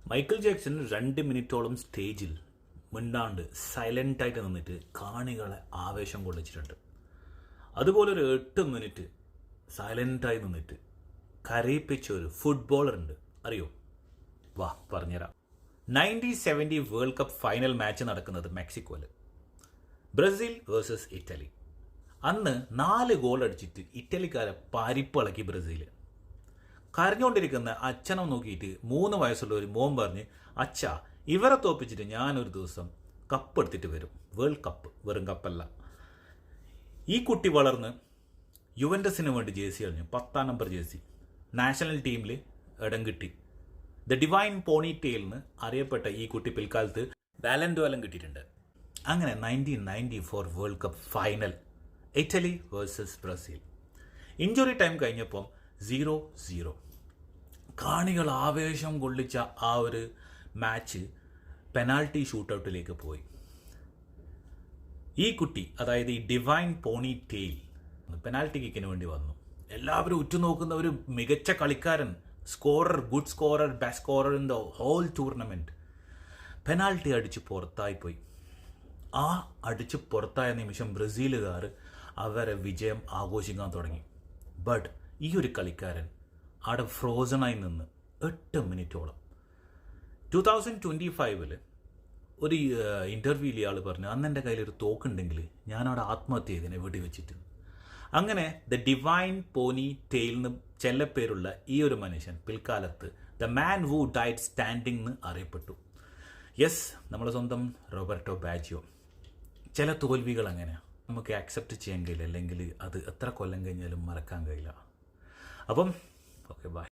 Michael Jackson 2 മിനിറ്റോളം സ്റ്റേജിൽ മിണ്ടാണ്ട് സൈലൻ്റായിട്ട് നിന്നിട്ട് കാണികളെ ആവേശം കൊള്ളിച്ചിട്ടുണ്ട്. അതുപോലെ ഒരു 8 മിനിറ്റ് സൈലൻ്റായി നിന്നിട്ട് കരയിപ്പിച്ച ഒരു ഫുട്ബോളർ ഉണ്ട്, അറിയോ? വാ പറഞ്ഞുതരാം. 1970 വേൾഡ് കപ്പ് ഫൈനൽ മാച്ച് നടക്കുന്നത് മെക്സിക്കോയിൽ, ബ്രസീൽ വേഴ്സസ് ഇറ്റലി. അന്ന് 4 ഗോൾ അടിച്ചിട്ട് ഇറ്റലിക്കാരെ പരിപ്പിളക്കി ബ്രസീൽ. കരഞ്ഞുകൊണ്ടിരിക്കുന്ന അച്ഛനെ നോക്കിയിട്ട് 3 വയസ്സുള്ള ഒരു മോൻ പറഞ്ഞ്, അച്ഛ ഇവരെ തോപ്പിച്ചിട്ട് ഞാനൊരു ദിവസം കപ്പ് എടുത്തിട്ട് വരും, വേൾഡ് കപ്പ്, വെറും കപ്പല്ല. ഈ കുട്ടി വളർന്ന് യുവൻറ്റസിന് വേണ്ടി ജേഴ്സി കളിഞ്ഞു, 10-ാം നമ്പർ ജേഴ്സി, നാഷണൽ ടീമിൽ ഇടം കിട്ടി. ദ ഡിവൈൻ പോണി ടെയിൽന്ന് അറിയപ്പെട്ട ഈ കുട്ടി പിൽക്കാലത്ത് ബാലൻഡോലം കിട്ടിയിട്ടുണ്ട്. അങ്ങനെ 1994 world cup final, Italy versus Brazil. Injury time കഴിഞ്ഞപ്പം 0-0. കാണികൾ ആവേശം കൊള്ളിച്ച ആ ഒരു മാച്ച് പെനാൽറ്റി ഷൂട്ടൗട്ടിലേക്ക് പോയി. ഈ കുട്ടി, അതായത് ഈ ഡിവൈൻ പോണി ടെയിൽ, പെനാൽറ്റി കിക്കിന് വേണ്ടി വന്നു. എല്ലാവരും ഉറ്റുനോക്കുന്ന ഒരു മികച്ച കളിക്കാരൻ, scorer, good scorer, best scorer in the whole tournament, penalty അടിച്ച് പുറത്തായിപ്പോയി. ആ അടിച്ച് പുറത്തായ നിമിഷം ബ്രസീലുകാർ അവരെ വിജയം ആഘോഷിക്കാൻ തുടങ്ങി. ബട്ട് ഈ ഒരു കളിക്കാരൻ അവിടെ ഫ്രോസണായി നിന്ന് 8 മിനിറ്റോളം. 2025 ഒരു ഇൻ്റർവ്യൂവിൽ ഇയാൾ പറഞ്ഞു, അന്ന് എൻ്റെ കയ്യിലൊരു തോക്കുണ്ടെങ്കിൽ ഞാനവിടെ ആത്മഹത്യ ചെയ്തതിനെ വെടിവെച്ചിട്ട്. അങ്ങനെ ദ ഡിവൈൻ പോനി ടെയിൽ എന്ന് ചെല്ലപ്പേരുള്ള ഈ ഒരു മനുഷ്യൻ പിൽക്കാലത്ത് the man who died standing എന്ന് അറിയപ്പെട്ടു. യെസ്, നമ്മുടെ സ്വന്തം റോബർട്ടോ ബാജിയോ. ചില തോൽവികൾ അങ്ങനെയാണ്, നമുക്ക് ആക്സെപ്റ്റ് ചെയ്യാൻ കഴിയില്ല, അല്ലെങ്കിൽ അത് എത്ര കൊല്ലം കഴിഞ്ഞാലും മറക്കാൻ കഴിയില്ല. അപ്പം ഓക്കെ, ബൈ.